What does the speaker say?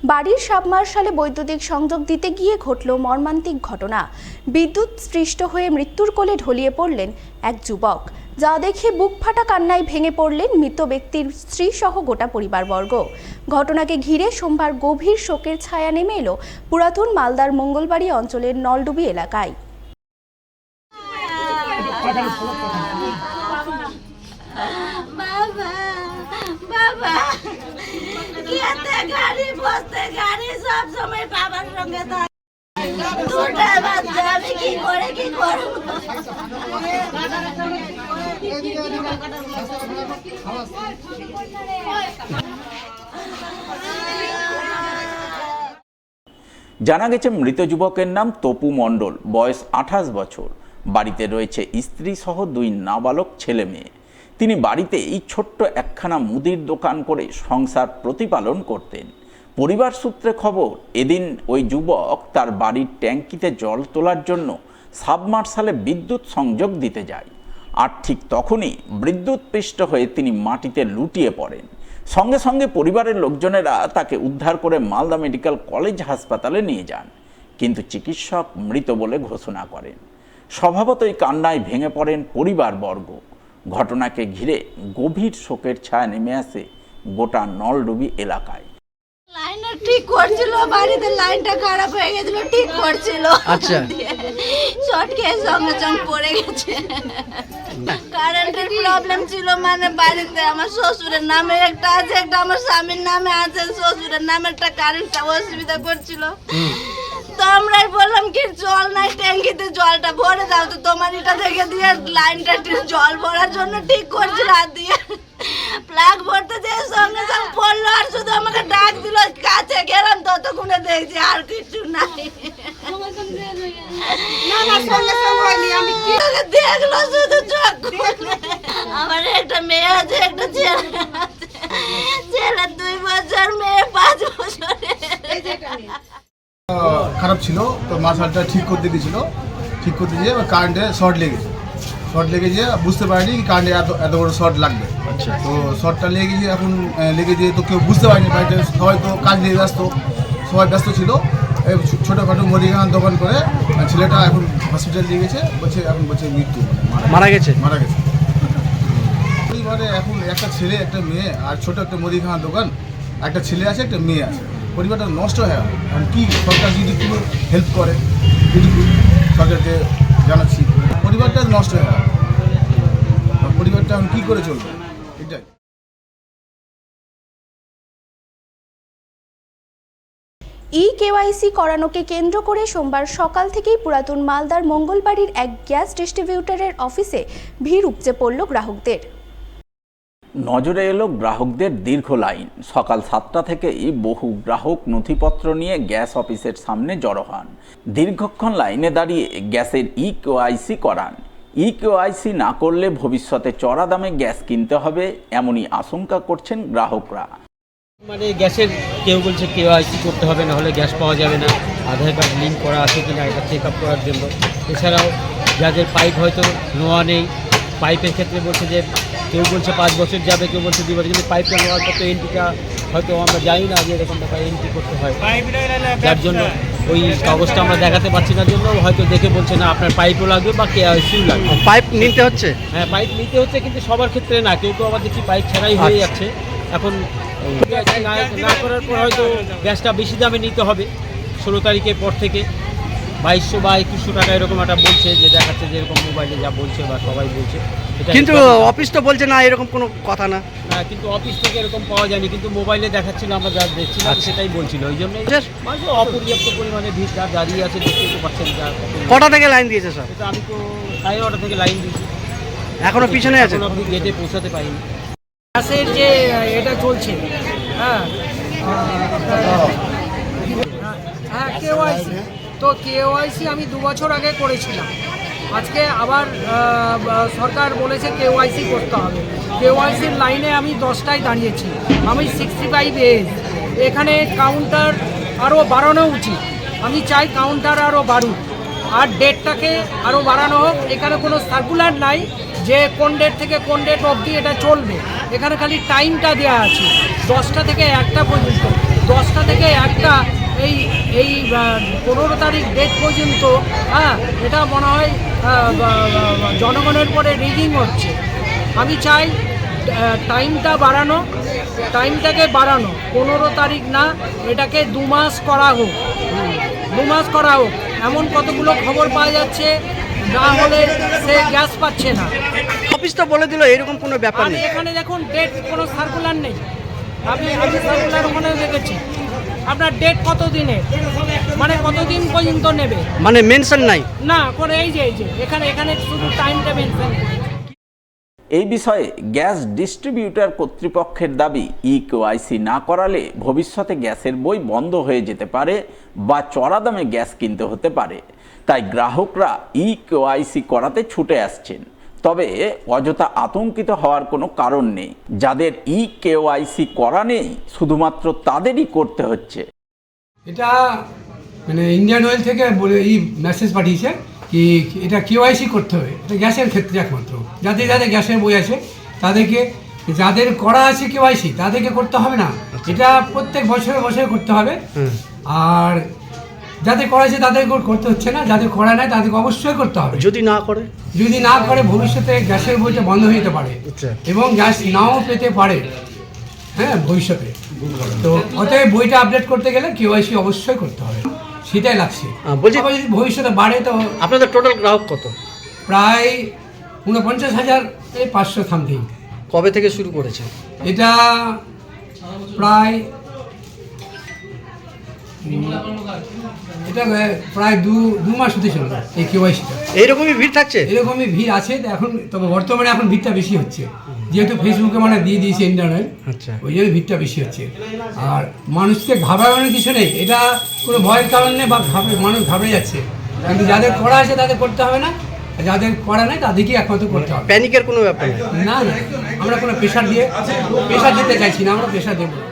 বাড়ির সাবমার্শালে বৈদ্যুতিক সংযোগ দিতে গিয়ে ঘটল মর্মান্তিক ঘটনা। বিদ্যুৎ স্পৃষ্ট হয়ে মৃত্যুর কোলে ঢলিয়ে পড়লেন এক যুবক, যা দেখে বুক ফাটা কান্নায় ভেঙে পড়লেন মৃত ব্যক্তির স্ত্রী সহ গোটা পরিবারবর্গ। ঘটনাকে ঘিরে সোমবার গভীর শোকের ছায়া নেমে এলো পুরাতন মালদার মঙ্গলবাড়ি অঞ্চলের নলডুবি এলাকায়। গাড়ি সব সময় বাবার সঙ্গে দুটা বাচ্চা, আমি কি করে কি করব? জানা গেছে মৃত যুবকের নাম তপু মণ্ডল, বয়স 28 বছর। বাড়িতে রয়েছে স্ত্রী সহ 2 নাবালক ছেলে মেয়ে। তিনি বাড়িতে এই ছোট্ট একখানা মুদির দোকান করে সংসার প্রতিপালন করতেন। পরিবার সূত্রে খবর, এদিন ওই যুবক তার বাড়ির ট্যাঙ্কিতে জল তোলার জন্য সাবমার্শালে বিদ্যুৎ সংযোগ দিতে যায়। আর ঠিক তখনই বিদ্যুৎস্পৃষ্ট হয়ে তিনি মাটিতে লুটিয়ে পড়েন। সঙ্গে সঙ্গে পরিবারের লোকজনেরা তাকে উদ্ধার করে মালদা মেডিকেল কলেজ হাসপাতালে নিয়ে যান, কিন্তু চিকিৎসক মৃত বলে ঘোষণা করেন। স্বভাবতই কান্নায় ভেঙে পড়েন পরিবারবর্গ। ঘটনাকে ঘিরে গভীর শোকের ছায়া নেমে আসে গোটা নলডুবি এলাকায়। লাইনটা ঠিক করছিল, বাড়িতে লাইনটা খারাপ হয়ে গেছিল, ঠিক করছিল। আচ্ছা, শর্ট খেয়ে সঙ্গে সঙ্গে পড়ে গেছে। কারেন্টের প্রবলেম ছিল, মানে বাড়িতে আমার শ্বশুরের নামে একটা আছে, একটা আমার স্বামীর নামে আছে। শ্বশুরের নামে একটা কারেন্টটা অসুবিধা করছিল, তো আমরাই বললাম কি জল নাই, ট্যাঙ্কিতে জলটা ভরে দাও। তো তোমার এটা থেকে দিয়ে লাইনটা জল ভরার জন্য ঠিক করছিল, হাত দিয়ে প্লাগ ভরতে যেয়ে সঙ্গে সঙ্গে পড়লো। আর শুধু আমাকে ডাক দিল, কাছে গেলাম, ততক্ষণে দেখছি আর কিছু নাই। দেখলো শুধু চোখ খুলে। আমার একটা মেয়ে আছে, একটা ছেলে আছে। ছেলে 2 বছর, মেয়ে 5 বছরের। খারাপ ছিল, তো মার্শালটা ঠিক করতে দিয়েছিল। ঠিক করতে গিয়ে কারেন্টে শর্ট লেগেছে। শর্ট লেগে গিয়ে বুঝতে পারিনি কারেন্টে এত বড় শর্ট লাগবে। আচ্ছা, তো শর্টটা লেগে গিয়ে এখন লেগে দিয়ে তো কেউ বুঝতে পারেনি। বাড়িতে সবাই তো কাজ নিয়ে ব্যস্ত, সবাই ব্যস্ত ছিল। এই ছোটোখাটো মুদিখানার দোকান করে ছেলেটা এখন হসপিটালে নিয়ে গেছে, এখন বলছে মৃত্যু, মারা গেছে। পরিবারে এখন একটা ছেলে একটা মেয়ে আর ছোট একটা মুদিখানার দোকান, একটা ছেলে আছে একটা মেয়ে আছে। পরিবারটা নষ্ট হয়ে গেল। এখন কি সরকার যদি কোনো হেল্প করে, এটুকু সরকারকে জানাচ্ছি। পরিবারটা নষ্ট হয়ে গেল, পরিবারটা এখন কী করে চলবে এটাই। কেওয়াইসি করানোকে কেন্দ্র করে সোমবার সকাল থেকেই পুরাতন মালদার মঙ্গলবাড়ির এক গ্যাস ডিস্ট্রিবিউটরের অফিসে ভিড় উপচে পড়ল গ্রাহকদের। নজরে এলো গ্রাহকদের দীর্ঘ লাইন। সকাল 7টা থেকেই বহু গ্রাহক নথিপত্র নিয়ে গ্যাস অফিসের সামনে জড়ো হন। দীর্ঘক্ষণ লাইনে দাঁড়িয়ে গ্যাসের কেওয়াইসি করান। কেওয়াইসি না করলে ভবিষ্যতে চড়া দামে গ্যাস কিনতে হবে, এমনই আশঙ্কা করছেন গ্রাহকরা। মানে গ্যাসের কেউ বলছে কেওয়াইসি করতে হবে, না হলে গ্যাস পাওয়া যাবে না। আধার কার্ড লিঙ্ক করা আছে কিনা এটা চেক আপ করার জন্য। এছাড়াও যাদের পাইপ হয়তো নোয়া নেই, পাইপের ক্ষেত্রে বলছে যে কেউ বলছে 5 বছর যাবে, কেউ বলছে 2 বছর। কিন্তু পাইপটা নেওয়ার পর তো এন্ট্রিটা হয়তো আমরা জানি না যে এরকম টাকা এন্ট্রি করতে হয়, যার জন্য ওই কাগজটা আমরা দেখাতে পারছি না, জন্য হয়তো দেখে বলছে না আপনার পাইপও লাগবে বা কেওয়াইসিও লাগবে। পাইপ নিতে হচ্ছে? হ্যাঁ, পাইপ নিতে হচ্ছে, কিন্তু সবার ক্ষেত্রে না। কেউ তো আবার দেখছি পাইপ ছাড়াই হয়ে যাচ্ছে। এখন না করার পর হয়তো গ্যাসটা বেশি দামে নিতে হবে 16 তারিখের পর থেকে। 2200 বা 2100 টাকা এরকম একটা বলছে, যে দেখাচ্ছে যে এরকম মোবাইলে যা বলছে বা সবাই বলছে। কিন্তু অফিস তো বলছে না, এরকম কোনো কথা না। না, কিন্তু অফিস থেকে এরকম পাওয়া যায়নি, কিন্তু মোবাইলে দেখাচ্ছিল, আমরা যা দেখছিলাম সেটাই বলছিল। ওই জন্যই মানুষ অপর্যাপ্ত পরিমাণে ভিড় যা দাঁড়িয়ে আছে, দেখতে পাচ্ছেন। যা কটা থেকে লাইন দিয়েছে স্যার? এটা আমি তো 9:30 থেকে লাইন দিয়েছি, এখনো পিছনে আছে, আপনি গেটে পৌঁছাতে পারিনি। গ্যাসের যে এটা চলছে, হ্যাঁ কেওয়াইসি, তো কেওয়াইসি আমি 2 বছর আগে করেছিলাম। আজকে আবার সরকার বলেছে কেওয়াইসি করতে হবে। কেওয়াইসির লাইনে আমি 10টায় দাঁড়িয়েছি। আমি 65 এজ। এখানে কাউন্টার আরও বাড়ানো উচিত। আমি চাই কাউন্টার আরও বাড়ুক, আর ডেটটাকে আরও বাড়ানো হোক। এখানে কোনো সার্কুলার নাই যে কোন ডেট থেকে কোন ডেট অবধি এটা চলবে। এখানে খালি টাইমটা দেওয়া আছে 10টা থেকে 1টা পর্যন্ত। 10টা থেকে 1টা এই এই 15 তারিখ ডেট পর্যন্ত, হ্যাঁ, এটা মনে হয় জনগণের পরে রিগিং হচ্ছে। আমি চাই টাইমটাকে বাড়ানো, 15 তারিখ না, এটাকে 2 মাস করা হোক, 2 মাস করা হোক। এমন কতগুলো খবর পাওয়া যাচ্ছে, না হলে সে গ্যাস পাচ্ছে না। অফিস তো বলে দিল, এরকম কোনো ব্যাপার আর নেই। এখানে দেখুন ডেট কোনো সার্কুলার নেই। আমি সার্কুলার ওখানে দেখেছি, আপনার ডেট কত দিনের, মানে কতদিন পর্যন্ত নেবে, মানে মেনশন নাই। না করে এই যে এখানে শুধু টাইমটা মেনশন। এই বিষয়ে গ্যাস ডিস্ট্রিবিউটর কর্তৃপক্ষের দাবি, ইকেওয়াইসি না করালে ভবিষ্যতে গ্যাসের বই বন্ধ হয়ে যেতে পারে বা চড়া দামে গ্যাস কিনতে হতে পারে। তাই গ্রাহকরা ইকেওয়াইসি করাতে ছুটে আসছেন। তবে অযথা আতঙ্কিত হওয়ার কোনো কারণ নেই। যাদের ইকেওয়াইসি করা নেই, শুধুমাত্র তাদেরই করতে হচ্ছে। এটা মানে ইন্ডিয়ান অয়েল থেকে বলে এই মেসেজ পাঠিয়েছে কি এটা কেওয়াইসি করতে হবে, এটা গ্যাসের ক্ষেত্রে একমাত্র। যাদের যাদের গ্যাসের বই আছে তাদেরকে, যাদের করা আছে কেওয়াইসি তাদেরকে করতে হবে না, এটা প্রত্যেক বছরে বছরে করতে হবে। আর যাদের করা আছে তাদেরকে করতে হচ্ছে না, যাদের করা নাই তাদেরকে অবশ্যই করতে হবে। যদি না করে, যদি না করে ভবিষ্যতে গ্যাসের বইটা বন্ধ হয়ে যেতে পারে এবং গ্যাস নাও পেতে পারে, হ্যাঁ, ভবিষ্যতে। তো অতএব বইটা আপডেট করতে গেলে কেওয়াইসি অবশ্যই করতে হবে, সেটাই লাগছে। বলছি, আবার যদি ভবিষ্যতে বাড়ে তো আপনাদের টোটাল গ্রাহক কত? প্রায় 49,500 সামথিং। কবে থেকে শুরু করেছে? এটা প্রায় দু মাস হতে চলবে এই কেওয়াইসিটা। এইরকমই ভিড় থাকছে? এরকমই ভিড় আছে এখন, তবে বর্তমানে এখন ভিড়টা বেশি হচ্ছে, যেহেতু ফেসবুকে মানে দিয়ে দিয়েছে ইন্টারনেট, আচ্ছা, ওই জন্য ভিড়টা বেশি হচ্ছে। আর মানুষকে ঘাবড়ানোর কিছু নেই, এটা কোনো ভয়ের কারণ নেই বা মানুষ ঘাবড়ে যাচ্ছে। কিন্তু যাদের করা আছে তাদের করতে হবে না, আর যাদের করা নেই তাদেরকেই একমাত্র করতে হবে। প্যানিকের কোনো ব্যাপার নেই। না, আমরা কোনো প্রেশার দিতে চাইছি না, আমরা প্রেশার দেবো না।